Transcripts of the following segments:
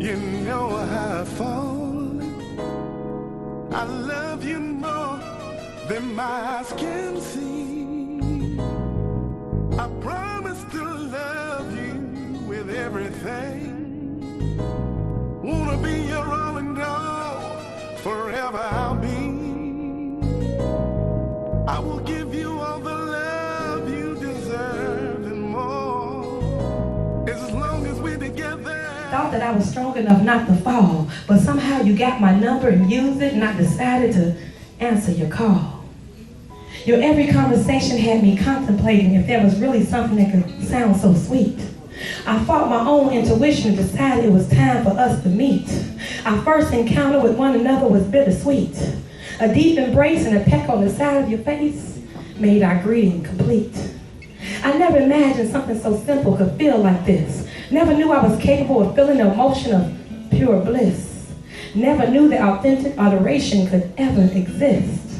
You know how I fall. I love you more than my eyes can see. I promise to love you with everything. Wanna be your all and all, forever I'll be. I will give you all the love you deserve and more, as long as we're together. Thought that I was strong enough not to fall, but somehow you got my number and used it, and I decided to answer your call. Your every conversation had me contemplating if there was really something that could sound so sweet. I fought my own intuition and decided it was time for us to meet. Our first encounter with one another was bittersweet. A deep embrace and a peck on the side of your face made our greeting complete. I never imagined something so simple could feel like this. Never knew I was capable of feeling the emotion of pure bliss. Never knew that authentic adoration could ever exist.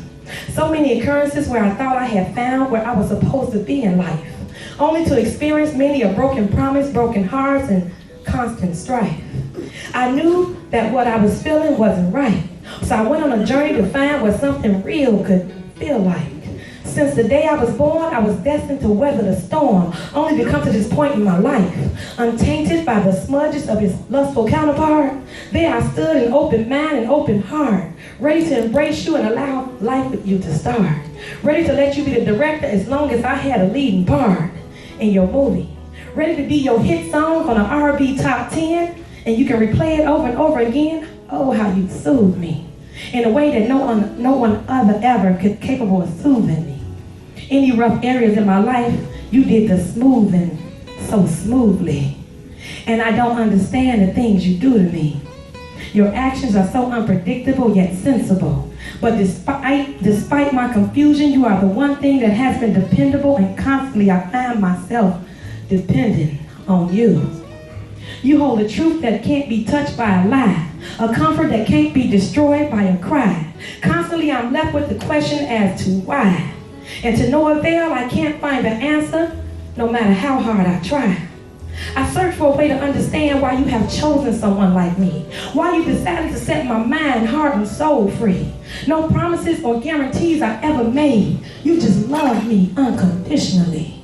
So many occurrences where I thought I had found where I was supposed to be in life, only to experience many a broken promise, broken hearts, and constant strife. I knew that what I was feeling wasn't right, so I went on a journey to find what something real could feel like. Since the day I was born, I was destined to weather the storm, only to come to this point in my life, untainted by the smudges of his lustful counterpart. There I stood in open mind and open heart, ready to embrace you and allow life with you to start. Ready to let you be the director as long as I had a leading part in your movie. Ready to be your hit song on an R&B top 10, and you can replay it over and over again. Oh, how you soothe me in a way that no one other ever could capable of soothing me. Any rough areas in my life, you did the smoothing so smoothly. And I don't understand the things you do to me. Your actions are so unpredictable yet sensible. But despite my confusion, you are the one thing that has been dependable, and constantly I find myself dependent on you. You hold a truth that can't be touched by a lie, a comfort that can't be destroyed by a cry. Constantly I'm left with the question as to why. And to no avail, I can't find the answer, no matter how hard I try. I search for a way to understand why you have chosen someone like me, why you decided to set my mind, heart, and soul free. No promises or guarantees I ever made. You just love me unconditionally.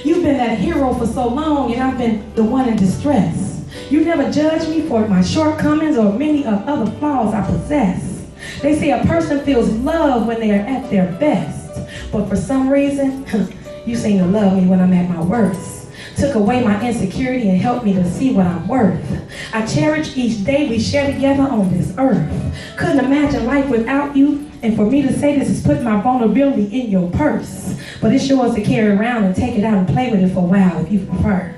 You've been that hero for so long, and I've been the one in distress. You never judged me for my shortcomings or many of other flaws I possess. They say a person feels love when they are at their best. But for some reason, you seem to love me when I'm at my worst. Took away my insecurity and helped me to see what I'm worth. I cherish each day we share together on this earth. Couldn't imagine life without you, and for me to say this is putting my vulnerability in your purse. But it's yours to carry around and take it out and play with it for a while if you prefer.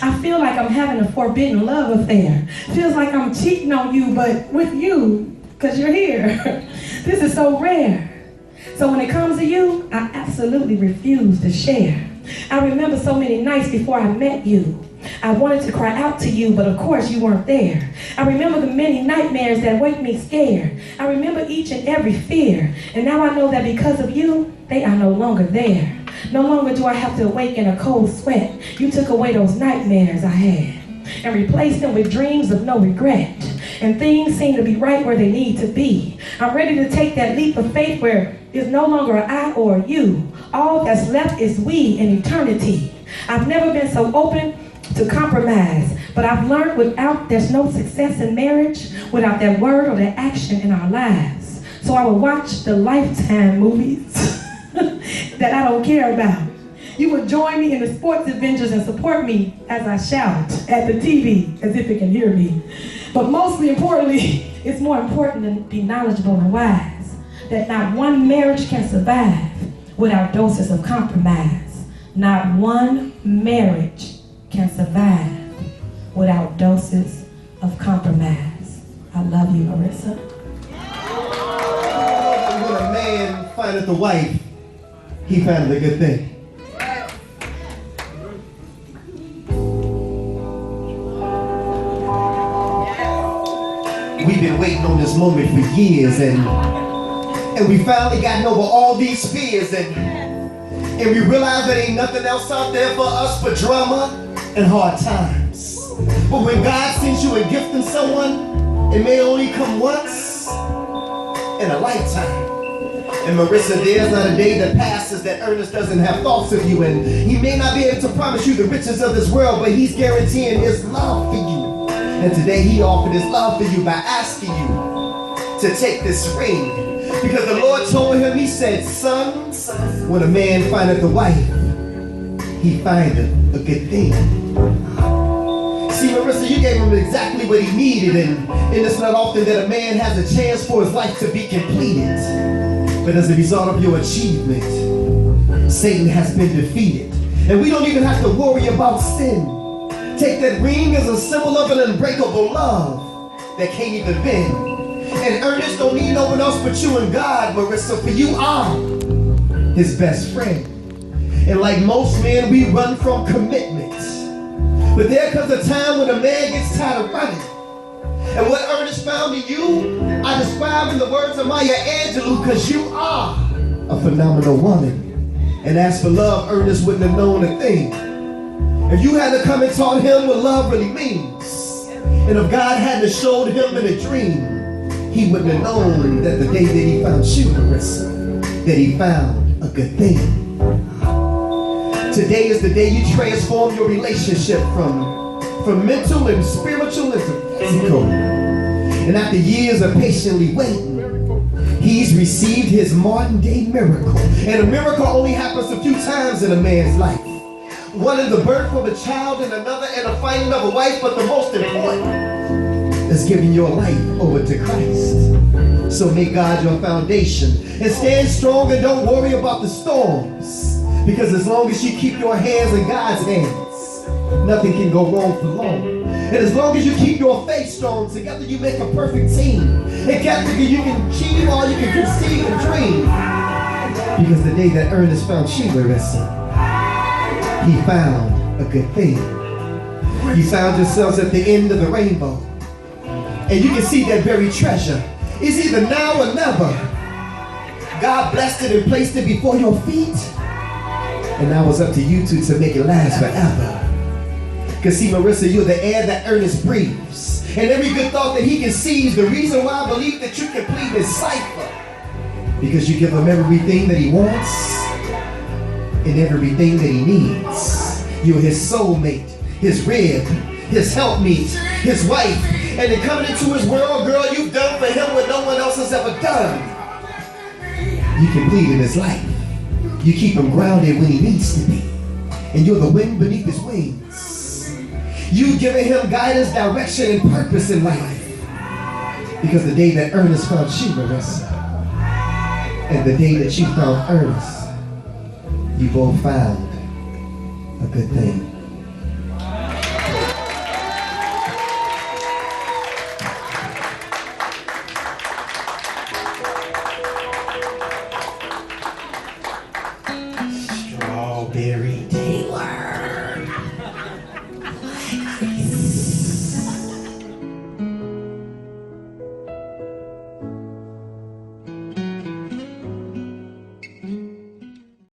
I feel like I'm having a forbidden love affair. Feels like I'm cheating on you, but with you, because you're here. This is so rare. So when it comes to you, I absolutely refuse to share. I remember so many nights before I met you. I wanted to cry out to you, but of course you weren't there. I remember the many nightmares that wake me scared. I remember each and every fear. And now I know that because of you, they are no longer there. No longer do I have to awake in a cold sweat. You took away those nightmares I had and replaced them with dreams of no regret. And things seem to be right where they need to be. I'm ready to take that leap of faith where there's no longer an I or a you. All that's left is we in eternity. I've never been so open to compromise, but I've learned there's no success in marriage without that word or that action in our lives. So I will watch the Lifetime movies that I don't care about. You will join me in the sports adventures and support me as I shout at the TV as if it can hear me. But mostly importantly, it's more important to be knowledgeable and wise, that not one marriage can survive without doses of compromise. Not one marriage can survive without doses of compromise. I love you, Marrisa. When a man findeth a wife, he findeth a good thing. We've been waiting on this moment for years, and we finally gotten over all these fears, and we realized there ain't nothing else out there for us but drama and hard times. But when God sends you a gift in someone, it may only come once in a lifetime. And Marrisa, there's not a day that passes that Ernest doesn't have thoughts of you, and he may not be able to promise you the riches of this world, but he's guaranteeing his love for you. And today he offered his love for you by asking you to take this ring. Because the Lord told him, he said, son, when a man findeth a wife, he findeth a good thing. See, Marrisa, you gave him exactly what he needed, and it's not often that a man has a chance for his life to be completed. But as a result of your achievement, Satan has been defeated. And we don't even have to worry about sin. Take that ring as a symbol of an unbreakable love that can't even bend. And Ernest don't need no one else but you and God, Marrisa, for you are his best friend. And like most men, we run from commitments. But there comes a time when a man gets tired of running. And what Ernest found in you, I describe in the words of Maya Angelou, because you are a phenomenal woman. And as for love, Ernest wouldn't have known a thing if you hadn't come and taught him what love really means. And if God hadn't showed him in a dream, he wouldn't have known that the day that he found you, Marrisa, that he found a good thing. Today is the day you transform your relationship from mental and spiritual into physical. And after years of patiently waiting, he's received his modern day miracle. And a miracle only happens a few times in a man's life. One in the birth of a child, and another in the finding of a wife, but the most important is giving your life over to Christ. So make God your foundation and stand strong and don't worry about the storms. Because as long as you keep your hands in God's hands, nothing can go wrong for long. And as long as you keep your faith strong, together you make a perfect team. And together you can achieve all you can conceive and dream. Because the day that Ernest found you, Marrisa, he found a good thing. You found yourselves at the end of the rainbow. And you can see that very treasure. It's either now or never. God blessed it and placed it before your feet. And now it's up to you two to make it last forever. Because see, Marrisa, you're the air that Ernest breathes. And every good thought that he conceives, the reason why I believe that you complete his cipher. Because you give him everything that he wants and everything that he needs. You're his soulmate, his rib, his helpmeet, his wife. And in coming into his world, girl, you've done for him what no one else has ever done. You complete in his life. You keep him grounded when he needs to be. And you're the wind beneath his wings. You've given him guidance, direction, and purpose in life. Because the day that Ernest found you, Marrisa, and the day that you found Ernest, you both found a good thing.